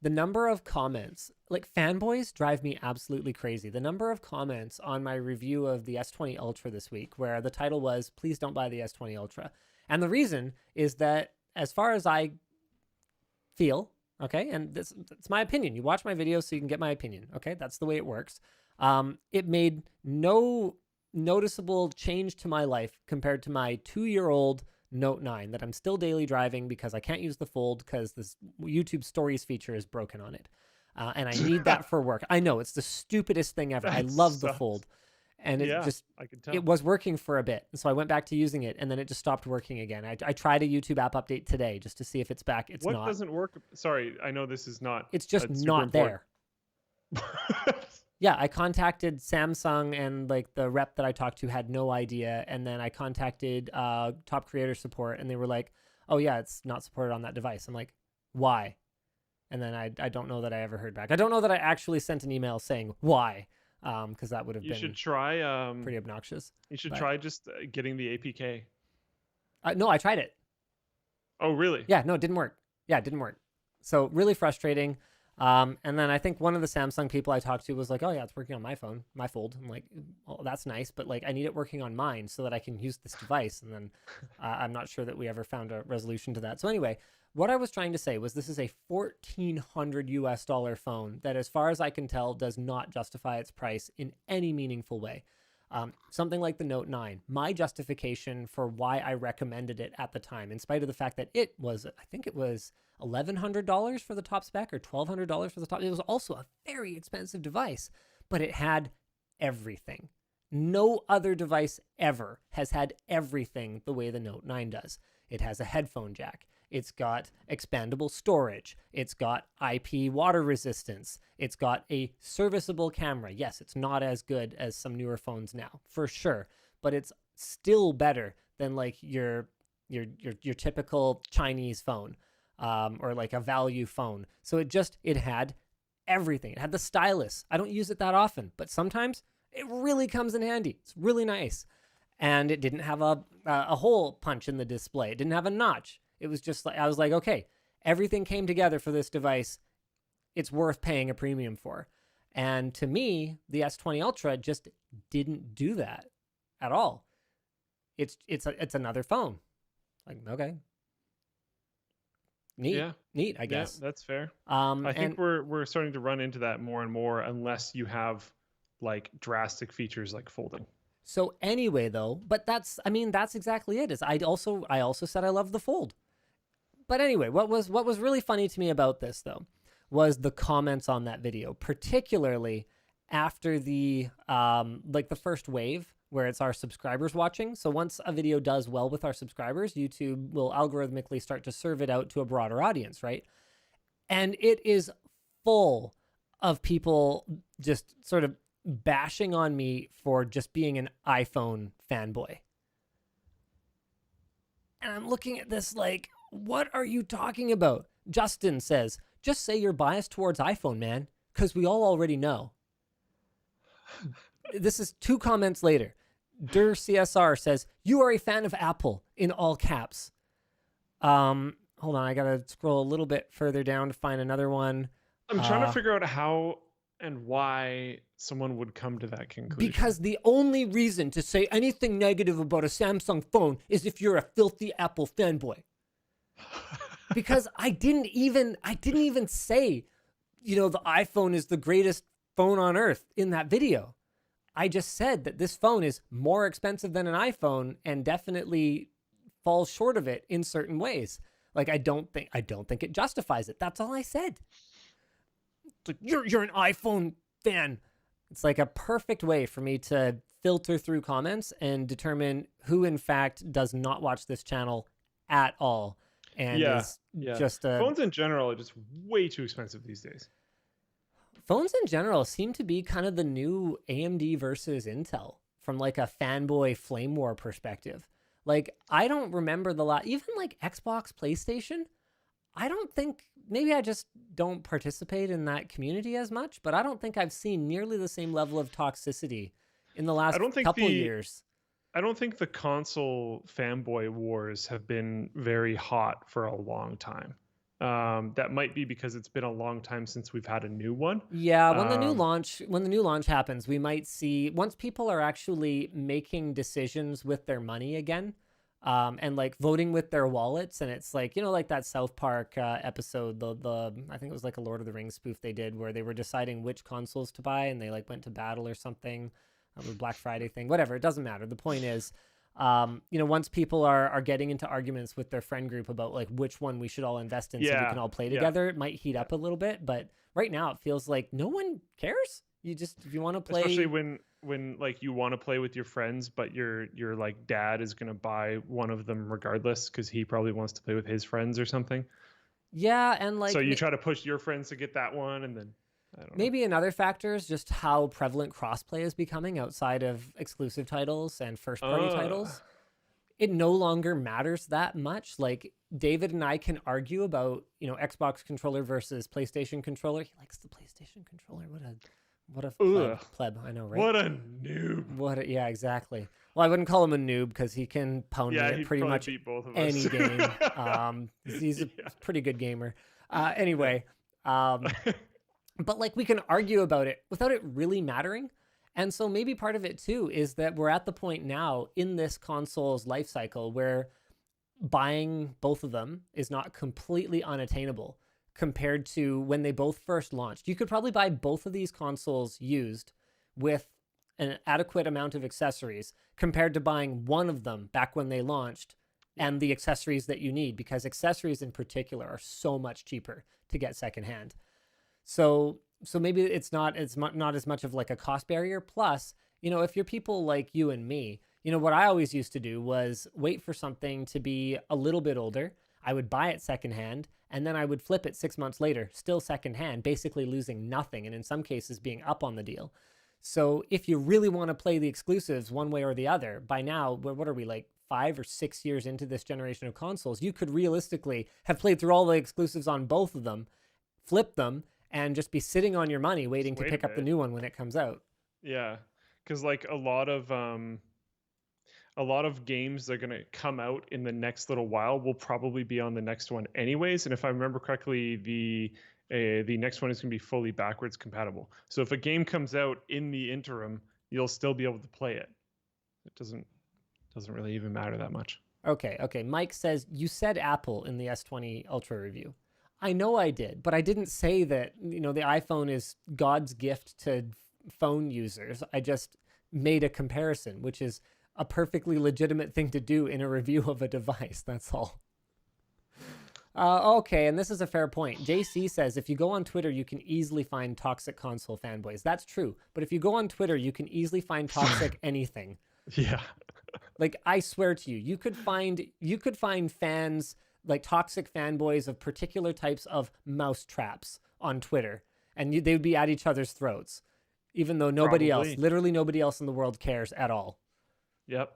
the number of comments, like fanboys drive me absolutely crazy. The number of comments on my review of the S20 Ultra this week, where the title was, please don't buy the S20 Ultra. And the reason is that as far as I feel, okay, and it's my opinion. You watch my videos so you can get my opinion, okay? That's the way it works. It made no noticeable change to my life compared to my 2-year-old Note 9 that I'm still daily driving because I can't use the Fold because this YouTube Stories feature is broken on it. And I need that for work. I know, it's the stupidest thing ever. I love the Fold. And it I can tell. it was working for a bit. So I went back to using it and then it just stopped working again. I tried a YouTube app update today just to see if it's back. It's not. What doesn't work? Sorry, I know this is not. It's just not there. Yeah, I contacted Samsung and like the rep that I talked to had no idea. And then I contacted Top Creator Support and they were like, oh yeah, it's not supported on that device. I'm like, why? And then I don't know that I ever heard back. I don't know that I actually sent an email saying why, because that would have been should try, pretty obnoxious. You should try just getting the APK. No, I tried it. Oh, really? Yeah, no, it didn't work. Yeah, it didn't work. So really frustrating. And then I think one of the Samsung people I talked to was like, oh yeah, it's working on my phone, my Fold. I'm like, oh, that's nice, but like I need it working on mine so that I can use this device. And then I'm not sure that we ever found a resolution to that. So anyway, what I was trying to say was this is a $1,400 US phone that, as far as I can tell, does not justify its price in any meaningful way. Something like the Note 9, my justification for why I recommended it at the time, in spite of the fact that it was, I think it was $1,100 for the top spec or $1,200 for the top. It was also a very expensive device, but it had everything. No other device ever has had everything the way the Note 9 does. It has a headphone jack. It's got expandable storage. It's got IP water resistance. It's got a serviceable camera. Yes, it's not as good as some newer phones now, for sure, but it's still better than like your typical Chinese phone, or like a value phone. So it had everything. It had the stylus. I don't use it that often, but sometimes it really comes in handy. It's really nice. And it didn't have a hole punch in the display. It didn't have a notch. It was just like, I was like, okay, everything came together for this device. It's worth paying a premium for. And to me, the S20 Ultra just didn't do that at all. It's another phone. Like, okay. Neat, I guess. Yeah, that's fair. I think we're starting to run into that more and more unless you have like drastic features like folding. So anyway, though, but that's exactly it. I also said I love the Fold. But anyway, what was really funny to me about this though was the comments on that video, particularly after the like the first wave where it's our subscribers watching. So once a video does well with our subscribers, YouTube will algorithmically start to serve it out to a broader audience, right? And it is full of people just sort of bashing on me for just being an iPhone fanboy. And I'm looking at this like, what are you talking about? Justin says, just say you're biased towards iPhone, man, because we all already know. This is 2 comments later. CSR says, you are a fan of Apple, in all caps. Hold on, I gotta scroll a little bit further down to find another one. I'm trying to figure out how and why someone would come to that conclusion. Because the only reason to say anything negative about a Samsung phone is if you're a filthy Apple fanboy. Because I didn't even say, the iPhone is the greatest phone on earth in that video. I just said that this phone is more expensive than an iPhone and definitely falls short of it in certain ways. Like I don't think it justifies it. That's all I said. It's like, you're an iPhone fan. It's like a perfect way for me to filter through comments and determine who in fact does not watch this channel at all. And just phones in general are just way too expensive these days. Phones in general seem to be kind of the new AMD versus Intel from like a fanboy flame war perspective. Like I don't remember even like Xbox, PlayStation. I don't think, maybe I just don't participate in that community as much, but I don't think I've seen nearly the same level of toxicity in the last couple years. I don't think the console fanboy wars have been very hot for a long time. That might be because it's been a long time since we've had a new one. Yeah, when the new launch happens, we might see once people are actually making decisions with their money again, and like voting with their wallets, and it's like, like that South Park episode, the I think it was like a Lord of the Rings spoof they did where they were deciding which consoles to buy, and they like went to battle or something, the Black Friday thing, whatever. It doesn't matter. The point is, once people are getting into arguments with their friend group about like which one we should all invest in so we can all play together, it might heat up a little bit. But right now it feels like no one cares. If you want to play, especially when like you want to play with your friends, but your like dad is gonna buy one of them regardless because he probably wants to play with his friends or something. Yeah, and like so you try to push your friends to get that one, and then I don't know. Maybe another factor is just how prevalent crossplay is becoming outside of exclusive titles and first-party titles. It no longer matters that much. Like David and I can argue about, Xbox controller versus PlayStation controller. He likes the PlayStation controller. What a pleb. I know, right? What a noob. Yeah, exactly. Well, I wouldn't call him a noob because he can pony it pretty much beat both of any us. game. He's a pretty good gamer. Anyway, but like we can argue about it without it really mattering. And so maybe part of it too is that we're at the point now in this console's life cycle where buying both of them is not completely unattainable compared to when they both first launched. You could probably buy both of these consoles used with an adequate amount of accessories compared to buying one of them back when they launched and the accessories that you need, because accessories in particular are so much cheaper to get secondhand. So maybe it's not as much of like a cost barrier. Plus, if you're people like you and me, what I always used to do was wait for something to be a little bit older. I would buy it secondhand, and then I would flip it 6 months later, still secondhand, basically losing nothing, and in some cases being up on the deal. So if you really want to play the exclusives one way or the other, by now, what are we, like 5 or 6 years into this generation of consoles, you could realistically have played through all the exclusives on both of them, flip them, and just be sitting on your money waiting to pick up the new one when it comes out. Yeah, because like a lot of games that are going to come out in the next little while will probably be on the next one anyways. And if I remember correctly, the next one is going to be fully backwards compatible. So if a game comes out in the interim, you'll still be able to play it. It doesn't really even matter that much. Okay. Mike says, you said Apple in the S20 Ultra review. I know I did, but I didn't say that, the iPhone is God's gift to phone users. I just made a comparison, which is a perfectly legitimate thing to do in a review of a device. That's all. Okay, and this is a fair point. JC says, if you go on Twitter, you can easily find toxic console fanboys. That's true. But if you go on Twitter, you can easily find toxic anything. Yeah. Like, I swear to you, you could find fans, like toxic fanboys of particular types of mouse traps on Twitter, and they would be at each other's throats, even though literally nobody else in the world cares at all. Yep.